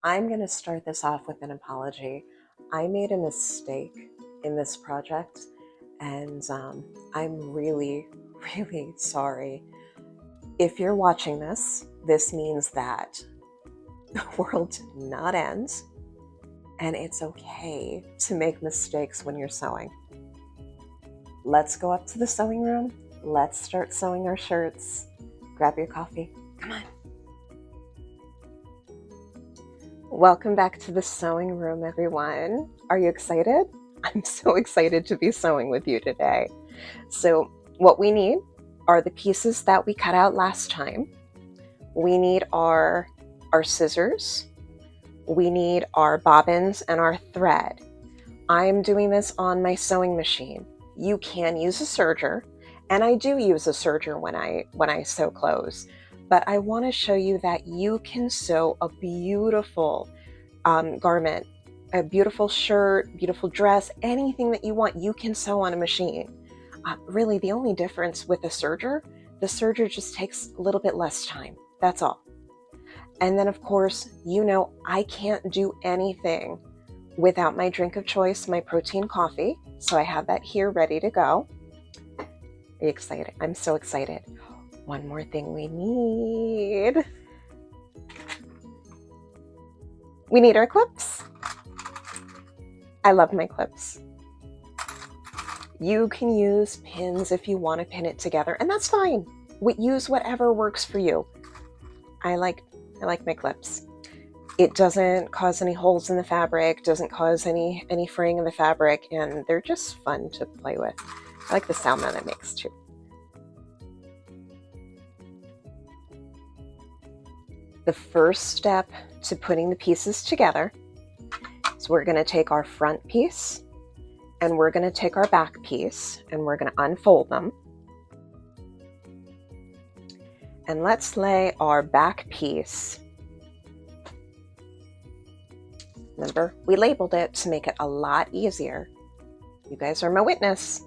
I'm going to start this off with an apology. I made a mistake in this project, and I'm really, really sorry. If you're watching this, this means that the world did not end, and it's okay to make mistakes when you're sewing. Let's go up to the sewing room. Let's start sewing our shirts. Grab your coffee. Come on. Welcome back to the sewing room, everyone. Are you excited? I'm so excited to be sewing with you today. So what we need are the pieces that we cut out last time. We need our scissors. We need our bobbins and our thread. I'm doing this on my sewing machine. You can use a serger, and I do use a serger when I sew clothes. But I want to show you that you can sew a beautiful garment, a beautiful shirt, beautiful dress, anything that you want, you can sew on a machine. Really, the only difference with the serger just takes a little bit less time. That's all. And then, of course, I can't do anything without my drink of choice, my protein coffee. So I have that here ready to go. Are you excited? I'm so excited. One more thing we need. We need our clips. I love my clips. You can use pins if you want to pin it together, and that's fine. Use whatever works for you. I like my clips. It doesn't cause any holes in the fabric, doesn't cause any fraying in the fabric, and they're just fun to play with. I like the sound that it makes too. The first step to putting the pieces together is we're going to take our front piece and we're going to take our back piece and we're going to unfold them. And let's lay our back piece. Remember, we labeled it to make it a lot easier. You guys are my witness.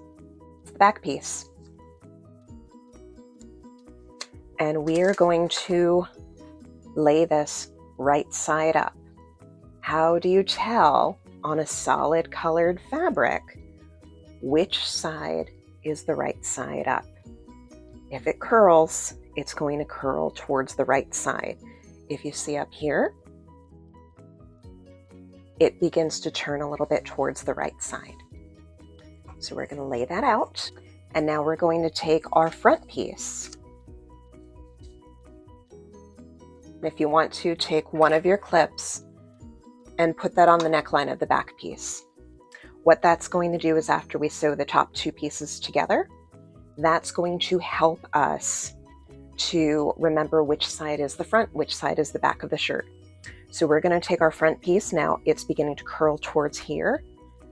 It's the back piece. And we are going to lay this right side up. How do you tell on a solid colored fabric which side is the right side up? If it curls, it's going to curl towards the right side. If you see up here, it begins to turn a little bit towards the right side. So we're going to lay that out. And now we're going to take our front piece. If you want to, take one of your clips and put that on the neckline of the back piece. What that's going to do is after we sew the top two pieces together, that's going to help us to remember which side is the front, which side is the back of the shirt. So we're going to take our front piece now. It's beginning to curl towards here,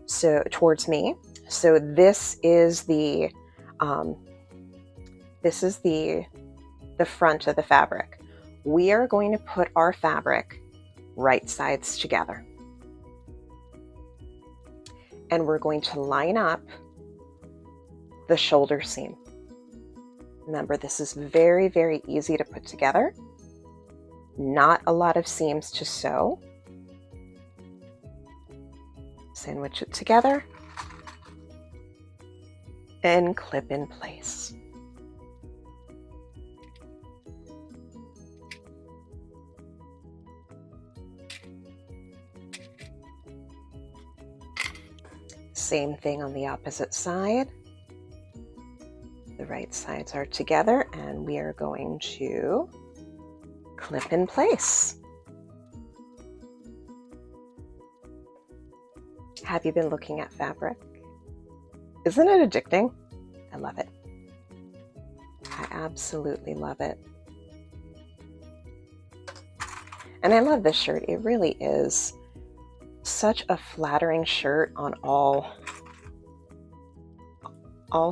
so towards me. So this is the front of the fabric. We are going to put our fabric right sides together. And we're going to line up the shoulder seam. Remember, this is very, very easy to put together. Not a lot of seams to sew. Sandwich it together and clip in place. Same thing on the opposite side. The right sides are together and we are going to clip in place. Have you been looking at fabric? Isn't it addicting? I love it. I absolutely love it. And I love this shirt. It really is such a flattering shirt on all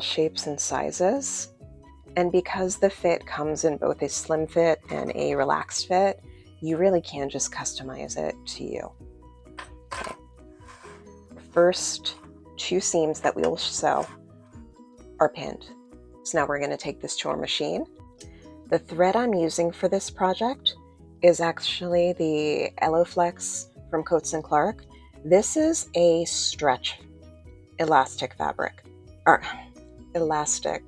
shapes and sizes. And because the fit comes in both a slim fit and a relaxed fit, you really can just customize it to you. Okay. First two seams that we'll sew are pinned. So now we're going to take this to our machine. The thread I'm using for this project is actually the Eloflex from Coats & Clark. This is a stretch elastic fabric, or elastic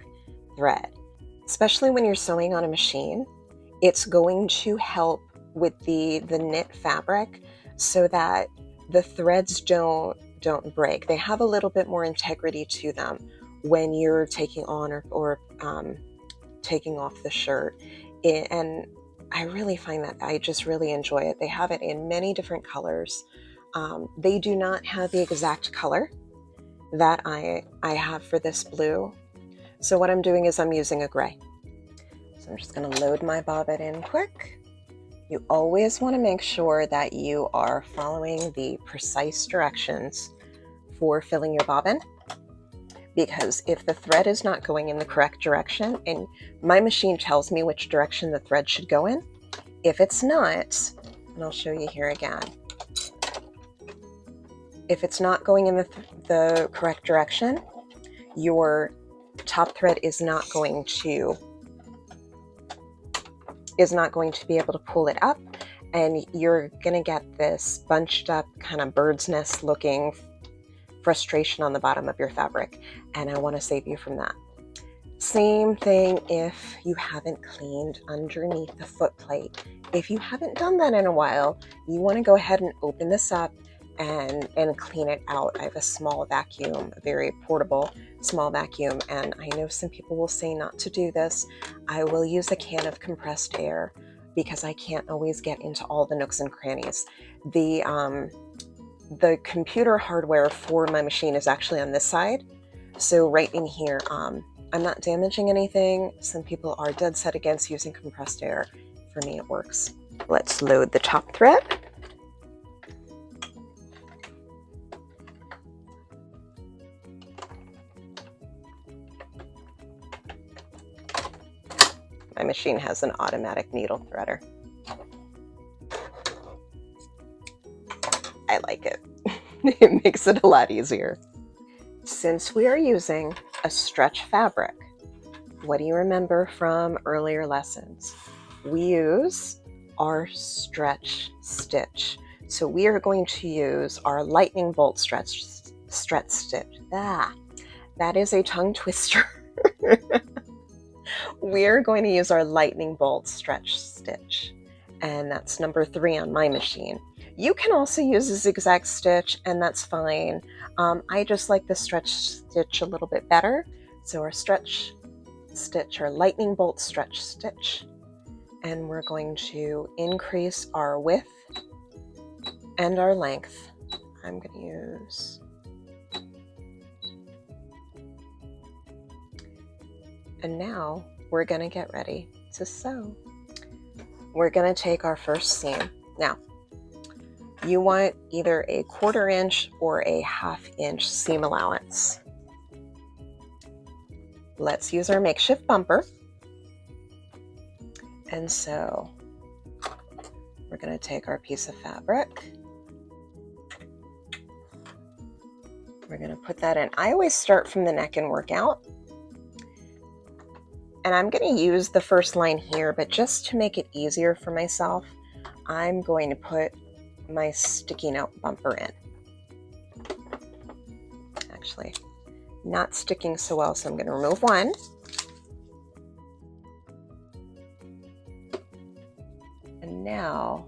thread. Especially when you're sewing on a machine, it's going to help with the knit fabric so that the threads don't break. They have a little bit more integrity to them when you're taking on or taking off the shirt. And I really find that I just really enjoy it. They have it in many different colors. They do not have the exact color that I have for this blue. So what I'm doing is I'm using a gray. So I'm just going to load my bobbin in quick. You always want to make sure that you are following the precise directions for filling your bobbin, because if the thread is not going in the correct direction, and my machine tells me which direction the thread should go in, if it's not, and I'll show you here again, if it's not going in the correct direction, your top thread is not going to be able to pull it up, and you're going to get this bunched up kind of bird's nest looking frustration on the bottom of your fabric, and I want to save you from that. Same thing if you haven't cleaned underneath the foot plate. If you haven't done that in a while, you want to go ahead and open this up and clean it out. I have a small vacuum, a very portable small vacuum, and I know some people will say not to do this. I will use a can of compressed air because I can't always get into all the nooks and crannies. The computer hardware for my machine is actually on this side, so right in here, I'm not damaging anything. Some people are dead set against using compressed air. For me, it works. Let's load the top thread. My machine has an automatic needle threader. I like it. It makes it a lot easier. Since we are using a stretch fabric, what do you remember from earlier lessons? We use our stretch stitch. So we are going to use our lightning bolt stretch stitch. That is a tongue twister. We're going to use our lightning bolt stretch stitch, and that's number 3 on my machine. You can also use a zigzag stitch, and that's fine. I just like the stretch stitch a little bit better. So our stretch stitch, our lightning bolt stretch stitch, and we're going to increase our width and our length. I'm going to use and now we're going to get ready to sew. We're going to take our first seam. Now, you want either a 1/4 inch or a 1/2 inch seam allowance. Let's use our makeshift bumper. And so we're going to take our piece of fabric. We're going to put that in. I always start from the neck and work out. And I'm going to use the first line here, but just to make it easier for myself, I'm going to put my sticky note bumper in. Actually, not sticking so well, so I'm going to remove one. And now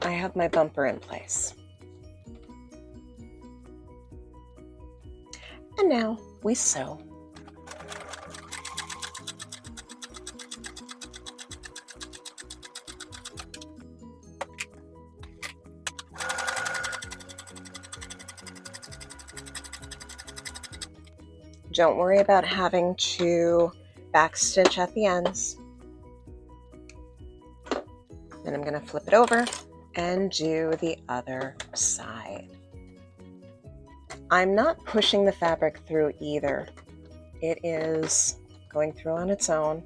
I have my bumper in place. And now we sew. Don't worry about having to backstitch at the ends. Then I'm going to flip it over and do the other side. I'm not pushing the fabric through either. It is going through on its own.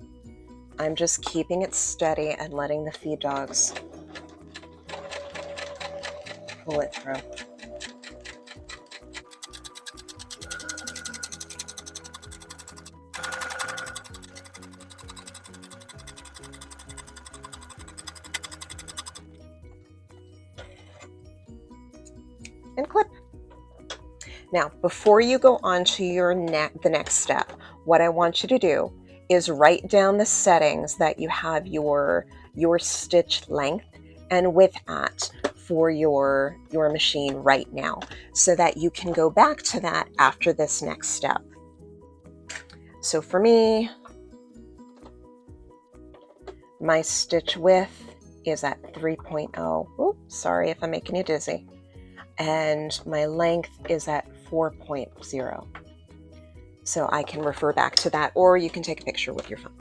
I'm just keeping it steady and letting the feed dogs pull it through. and clip. Now, before you go on to the next step, what I want you to do is write down the settings that you have your stitch length and width at for your machine right now, so that you can go back to that after this next step. So for me, my stitch width is at 3.0. Oops, sorry if I'm making you dizzy. And my length is at 4.0. So I can refer back to that, or you can take a picture with your phone.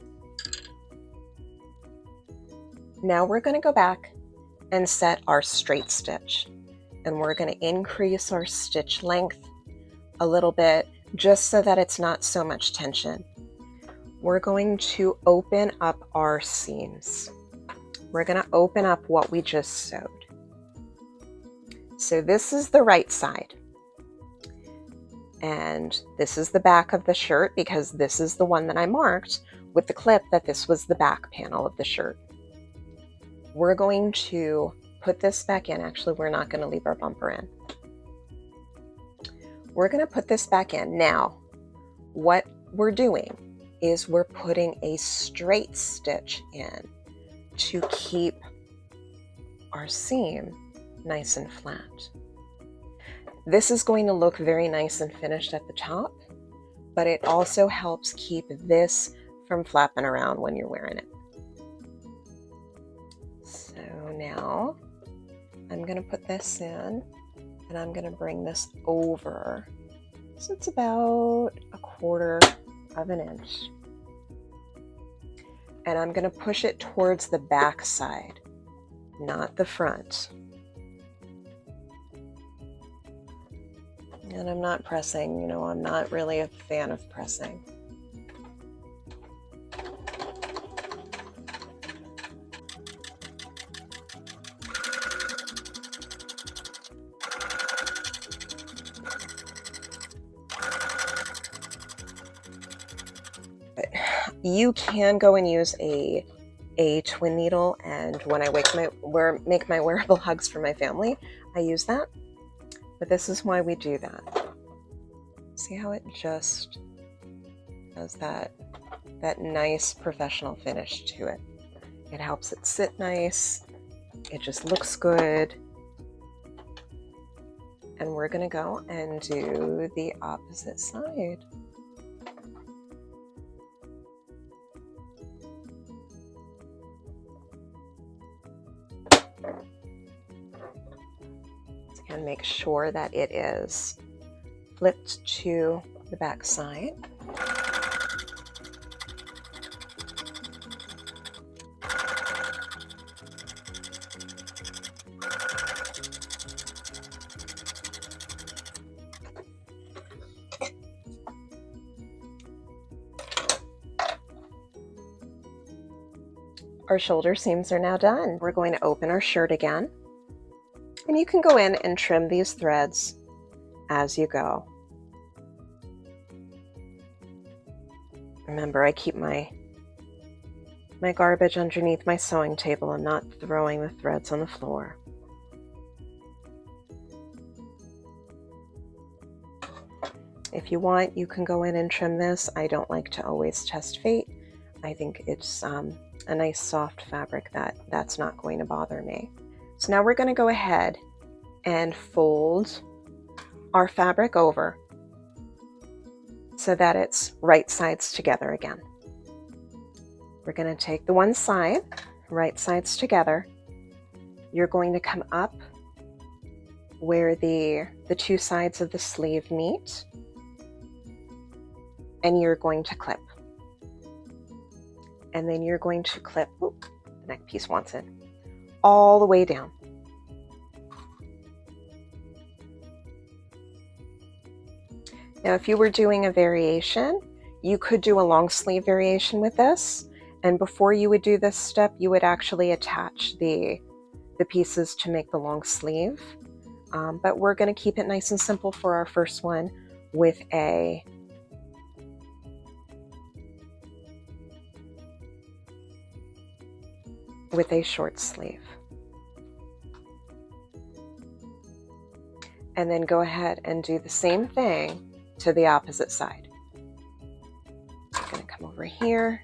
Now we're going to go back and set our straight stitch. And we're going to increase our stitch length a little bit, just so that it's not so much tension. We're going to open up our seams. We're going to open up what we just sewed. So this is the right side. And this is the back of the shirt, because this is the one that I marked with the clip that this was the back panel of the shirt. We're going to put this back in. Actually, we're not going to leave our bumper in. We're going to put this back in. Now, what we're doing is we're putting a straight stitch in to keep our seam nice and flat. This is going to look very nice and finished at the top, but it also helps keep this from flapping around when you're wearing it. So now I'm going to put this in, and I'm going to bring this over. So it's about 1/4 of an inch. And I'm going to push it towards the back side, not the front. And I'm not pressing, I'm not really a fan of pressing. But you can go and use a twin needle, and when I make my wearable hugs for my family, I use that. But this is why we do that. See how it just has that nice professional finish to it. It helps it sit nice. It just looks good. And we're going to go and do the opposite side. And make sure that it is flipped to the back side. Our shoulder seams are now done. We're going to open our shirt again. And you can go in and trim these threads as you go. Remember, I keep my garbage underneath my sewing table and not throwing the threads on the floor. If you want, you can go in and trim this. I don't like to always test fate. I think it's a nice soft fabric that's not going to bother me. So now we're going to go ahead and fold our fabric over so that it's right sides together again. We're going to take the one side, right sides together. You're going to come up where the two sides of the sleeve meet, and you're going to clip. And then you're going to clip, the neck piece wants it, all the way down. Now, if you were doing a variation, you could do a long sleeve variation with this. And before you would do this step, you would actually attach the pieces to make the long sleeve. But we're going to keep it nice and simple for our first one with a short sleeve. And then go ahead and do the same thing to the opposite side. I'm going to come over here.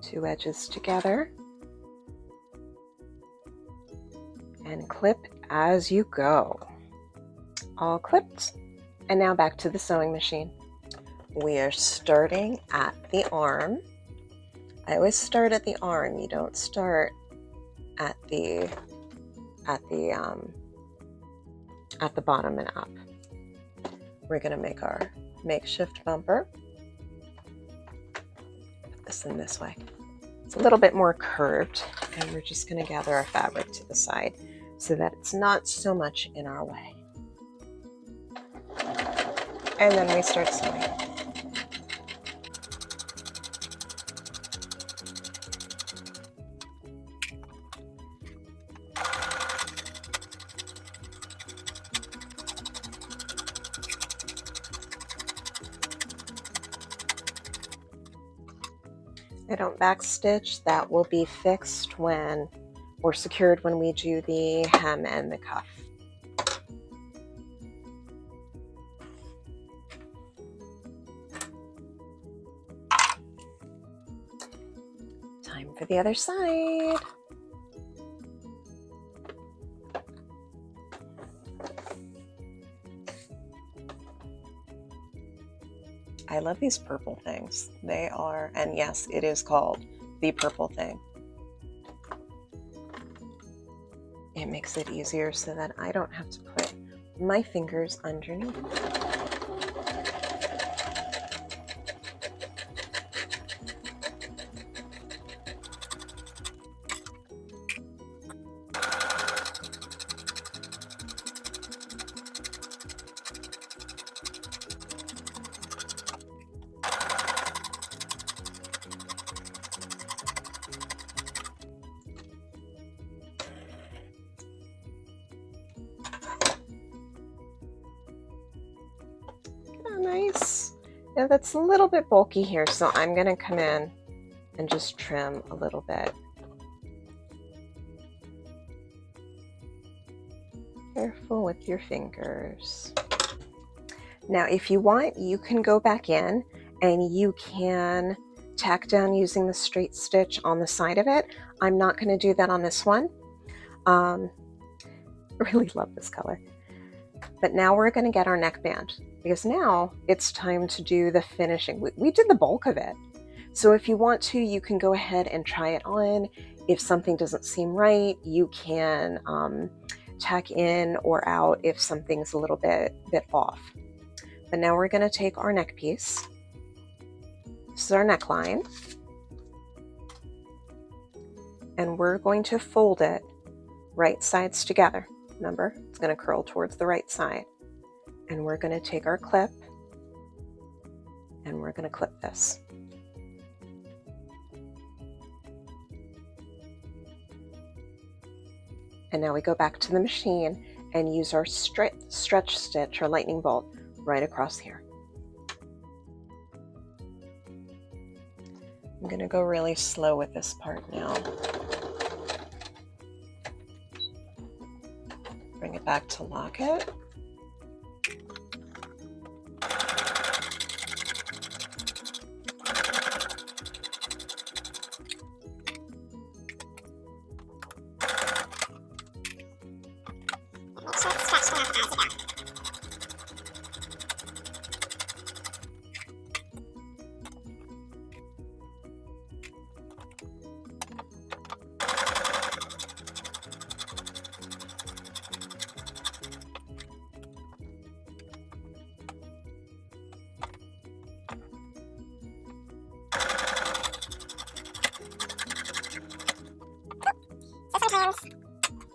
Two edges together. And clip as you go. All clipped. And now back to the sewing machine. We are starting at the arm. I always start at the arm. You don't start at the bottom and up. We're going to make our makeshift bumper. Put this in this way. It's a little bit more curved, and we're just going to gather our fabric to the side so that it's not so much in our way. And then we start sewing. I don't backstitch. That will be fixed when, or secured when we do the hem and the cuff. Time for the other side. I love these purple things. They are, and yes, it is called the purple thing. It makes it easier so that I don't have to put my fingers underneath. Nice. Now that's a little bit bulky here, so I'm going to come in and just trim a little bit. Careful with your fingers. Now, if you want, you can go back in and you can tack down using the straight stitch on the side of it. I'm not going to do that on this one. I really love this color. But now we're going to get our neckband, because now it's time to do the finishing. We did the bulk of it. So if you want to, you can go ahead and try it on. If something doesn't seem right, you can tack in or out if something's a little bit off. But now we're going to take our neck piece. This is our neckline. And we're going to fold it right sides together. Remember, it's going to curl towards the right side. And we're going to take our clip and we're going to clip this. And now we go back to the machine and use our stretch stitch or lightning bolt right across here. I'm going to go really slow with this part now. Bring it back to lock it.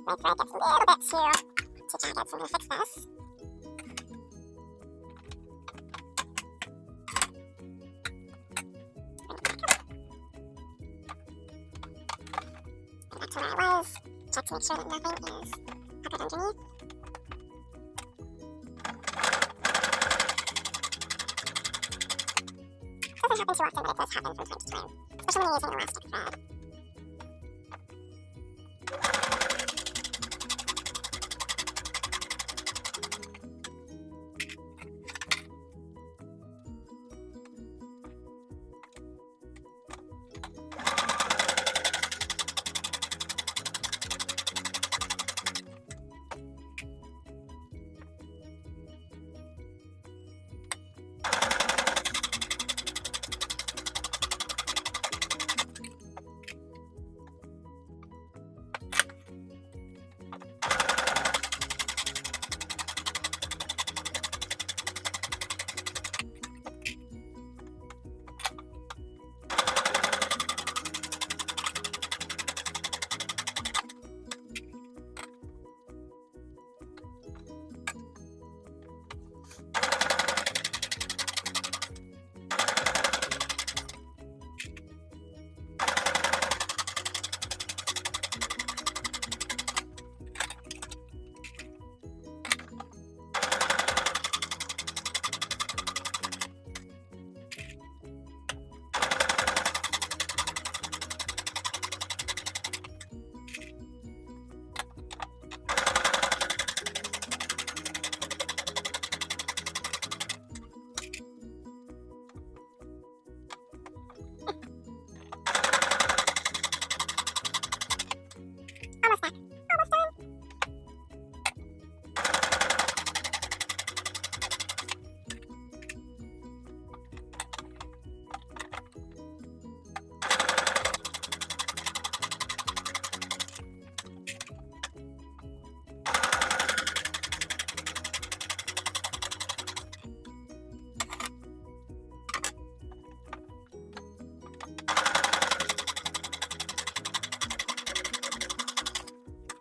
My thread gets a little bit too jagged, so I'm going to fix this. Go back to where I was. Check to make sure that nothing is puckered underneath. doesn't happen too often, but it does happen from time to time, especially when you're using elastic thread. Almost back. Almost done.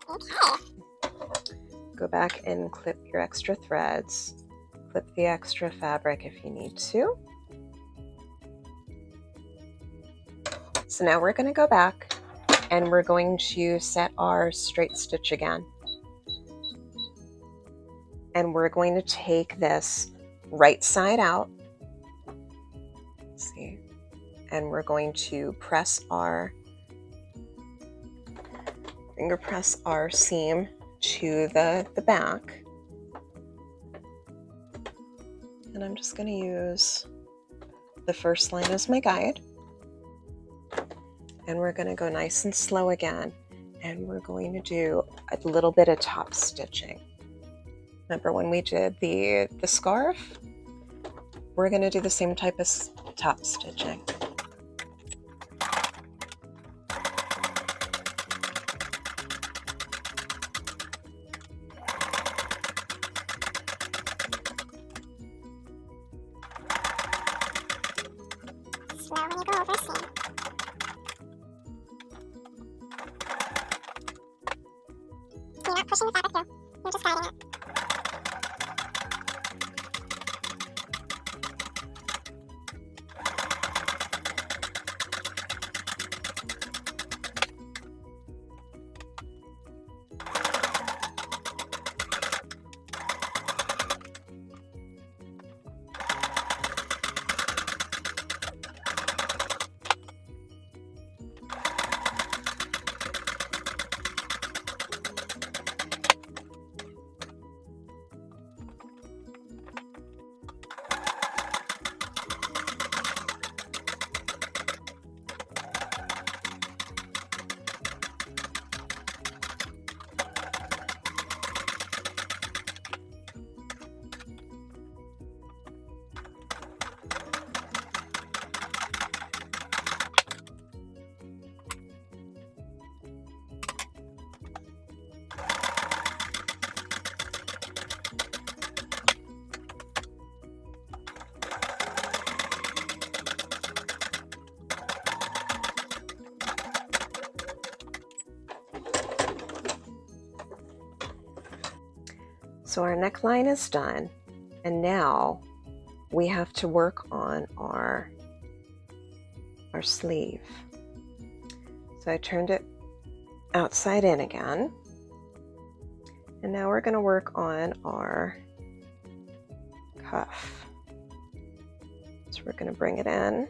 Okay. Go back and clip your extra threads. Clip the extra fabric if you need to. So now we're going to go back and we're going to set our straight stitch again. And we're going to take this right side out. See? And we're going to finger press our seam to the back. And I'm just going to use the first line as my guide. And we're going to go nice and slow again. And we're going to do a little bit of top stitching. Remember when we did the scarf? We're going to do the same type of top stitching. Slow when you go over seam. You're not pushing the fabric through. You're just guiding it. So our neckline is done, and now we have to work on our sleeve. So I turned it outside in again, and now we're going to work on our cuff. So we're going to bring it in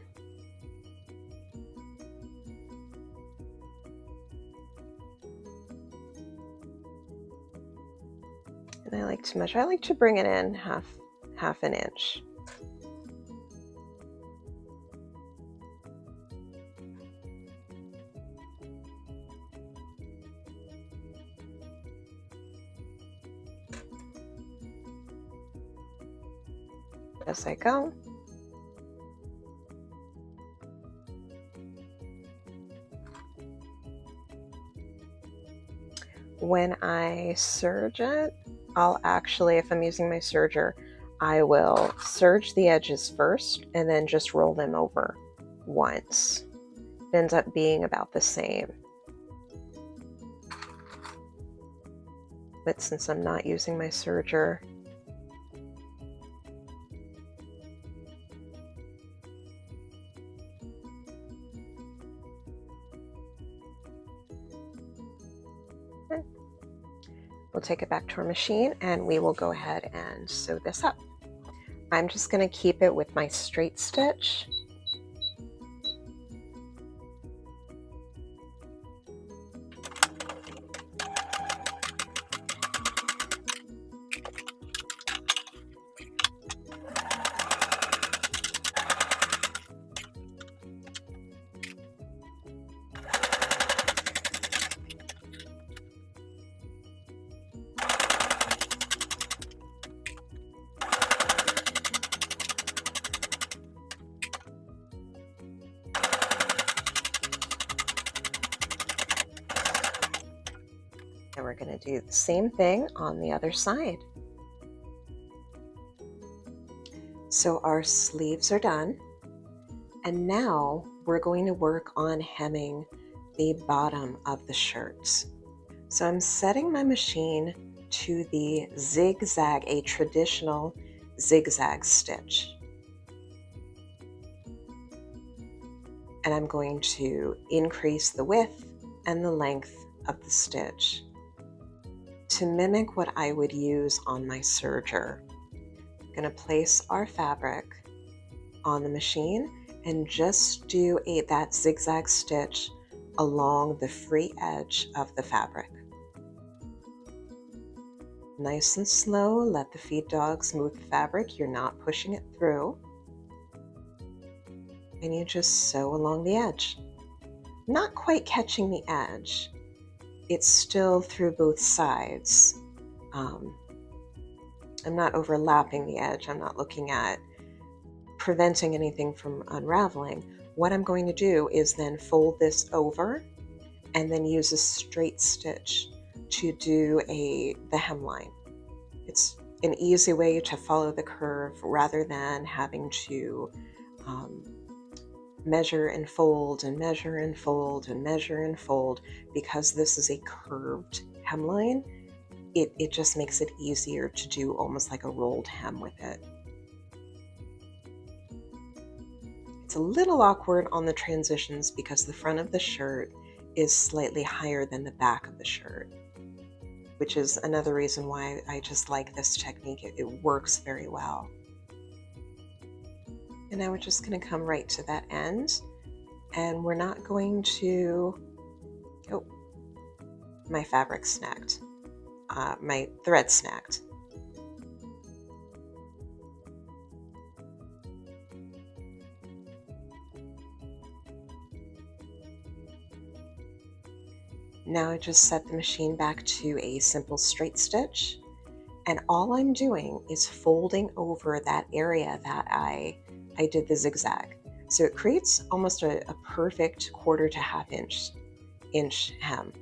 too much. I like to bring it in half an inch. As I go. When I serge it, I'll actually, if I'm using my serger, I will serge the edges first and then just roll them over once. It ends up being about the same. But since I'm not using my serger, we'll take it back to our machine and we will go ahead and sew this up. I'm just going to keep it with my straight stitch. And we're going to do the same thing on the other side. So our sleeves are done. And now we're going to work on hemming the bottom of the shirts. So I'm setting my machine to the zigzag, a traditional zigzag stitch. And I'm going to increase the width and the length of the stitch to mimic what I would use on my serger. I'm going to place our fabric on the machine and just do that zigzag stitch along the free edge of the fabric. Nice and slow, let the feed dog smooth the fabric. You're not pushing it through. And you just sew along the edge. Not quite catching the edge. It's still through both sides. I'm not overlapping the edge. I'm not looking at preventing anything from unraveling. What I'm going to do is then fold this over and then use a straight stitch to do the hemline. It's an easy way to follow the curve rather than having to measure and fold and measure and fold and measure and fold. Because this is a curved hemline, it just makes it easier to do almost like a rolled hem with it. It's a little awkward on the transitions because the front of the shirt is slightly higher than the back of the shirt, which is another reason why I just like this technique. It works very well. And now we're just going to come right to that end, and we're not going to, oh, my fabric snagged, my thread snagged. Now I just set the machine back to a simple straight stitch, and all I'm doing is folding over that area that I did the zigzag. So it creates almost a perfect 1/4 to 1/2 inch hem.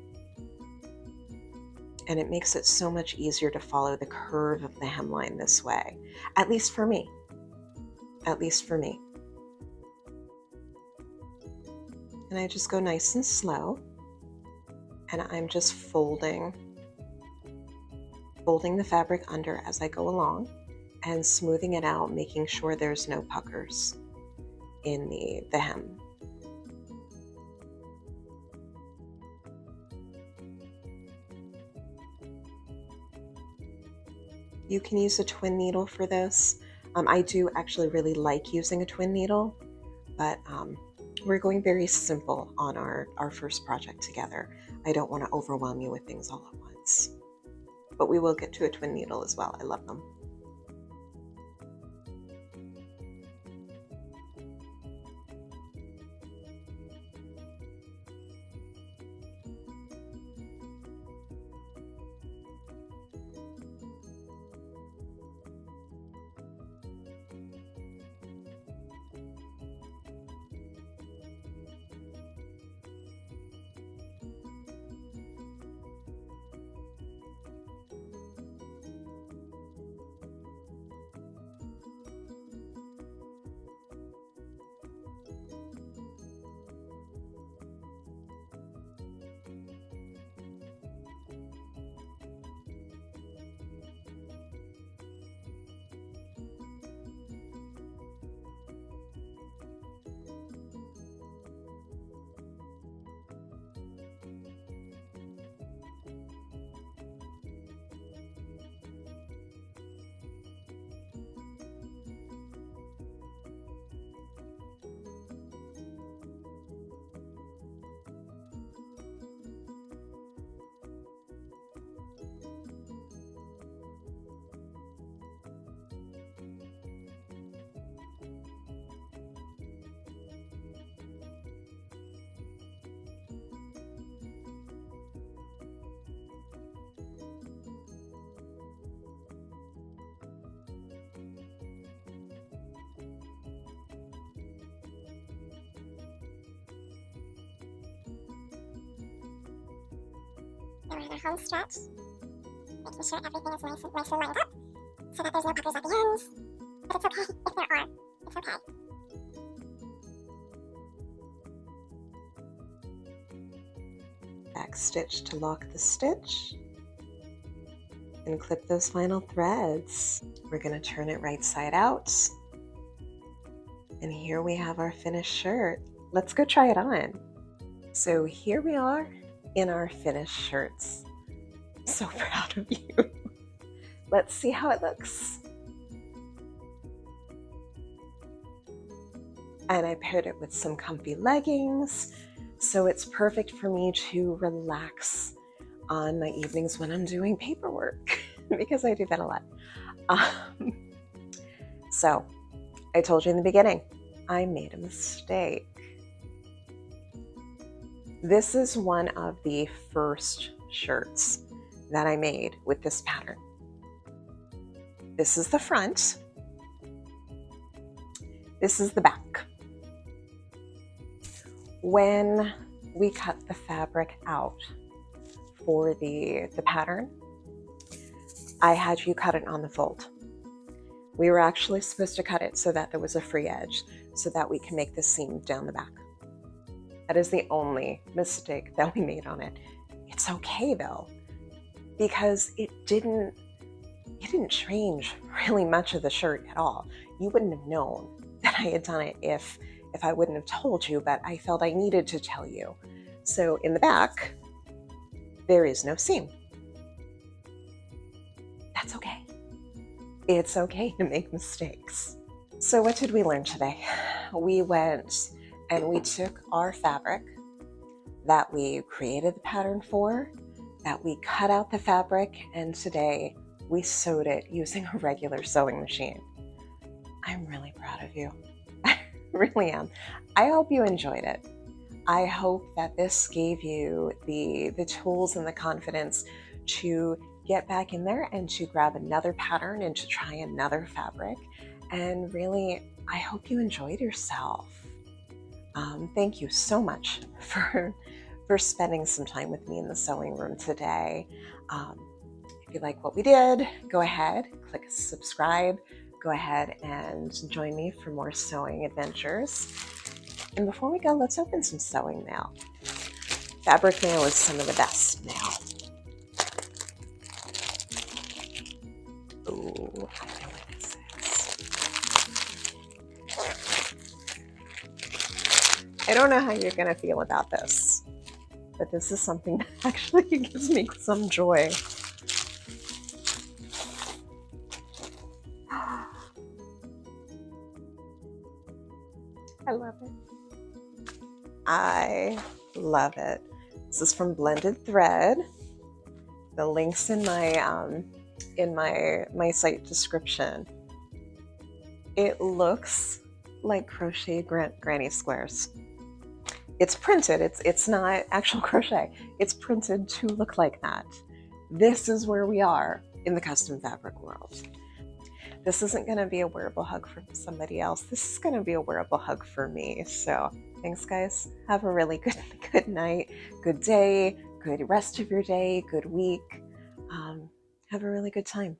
And it makes it so much easier to follow the curve of the hemline this way, at least for me. At least for me. And I just go nice and slow, and I'm just folding the fabric under as I go along and smoothing it out, making sure there's no puckers in the hem. You can use a twin needle for this. I do actually really like using a twin needle, but we're going very simple on our first project together. I don't want to overwhelm you with things all at once. but we will get to a twin needle as well. I love them. Then we're in our home stretch, making sure everything is nice and lined up, so that there's no puckers at the ends. But it's okay if there are. It's okay. Back stitch to lock the stitch, and clip those final threads. We're going to turn it right side out, and here we have our finished shirt. Let's go try it on. So here we are in our finished shirts. I'm so proud of you. Let's see how it looks. And I paired it with some comfy leggings, so it's perfect for me to relax on my evenings when I'm doing paperwork, because I do that a lot. So I told you in the beginning, I made a mistake. This is one of the first shirts that I made with this pattern. This is the front. This is the back. When we cut the fabric out for the pattern, I had you cut it on the fold. We were actually supposed to cut it so that there was a free edge, so that we can make the seam down the back. That is the only mistake that we made on it. It's okay though, because it didn't change really much of the shirt at all. You wouldn't have known that I had done it if I wouldn't have told you, but I felt I needed to tell you. So in the back, there is no seam. That's okay. It's okay to make mistakes. So what did we learn today? We went and we took our fabric that we created the pattern for, that we cut out the fabric, and today we sewed it using a regular sewing machine. I'm really proud of you. I really am. I hope you enjoyed it. I hope that this gave you the tools and the confidence to get back in there and to grab another pattern and to try another fabric. And really, I hope you enjoyed yourself. Thank you so much for spending some time with me in the sewing room today. If you like what we did, go ahead, click subscribe, go ahead and join me for more sewing adventures. And before we go, let's open some sewing mail. Fabric mail is some of the best mail. Ooh, I know what this is. I don't know how you're going to feel about this, but this is something that actually gives me some joy. I love it. I love it. This is from Blended Thread, The links in my site description. It looks like crocheted granny squares. It's printed. It's not actual crochet. It's printed to look like that. This is where we are in the custom fabric world. This isn't going to be a wearable hug for somebody else. This is going to be a wearable hug for me. So thanks, guys. Have a really good night, good day, good rest of your day, good week. Have a really good time.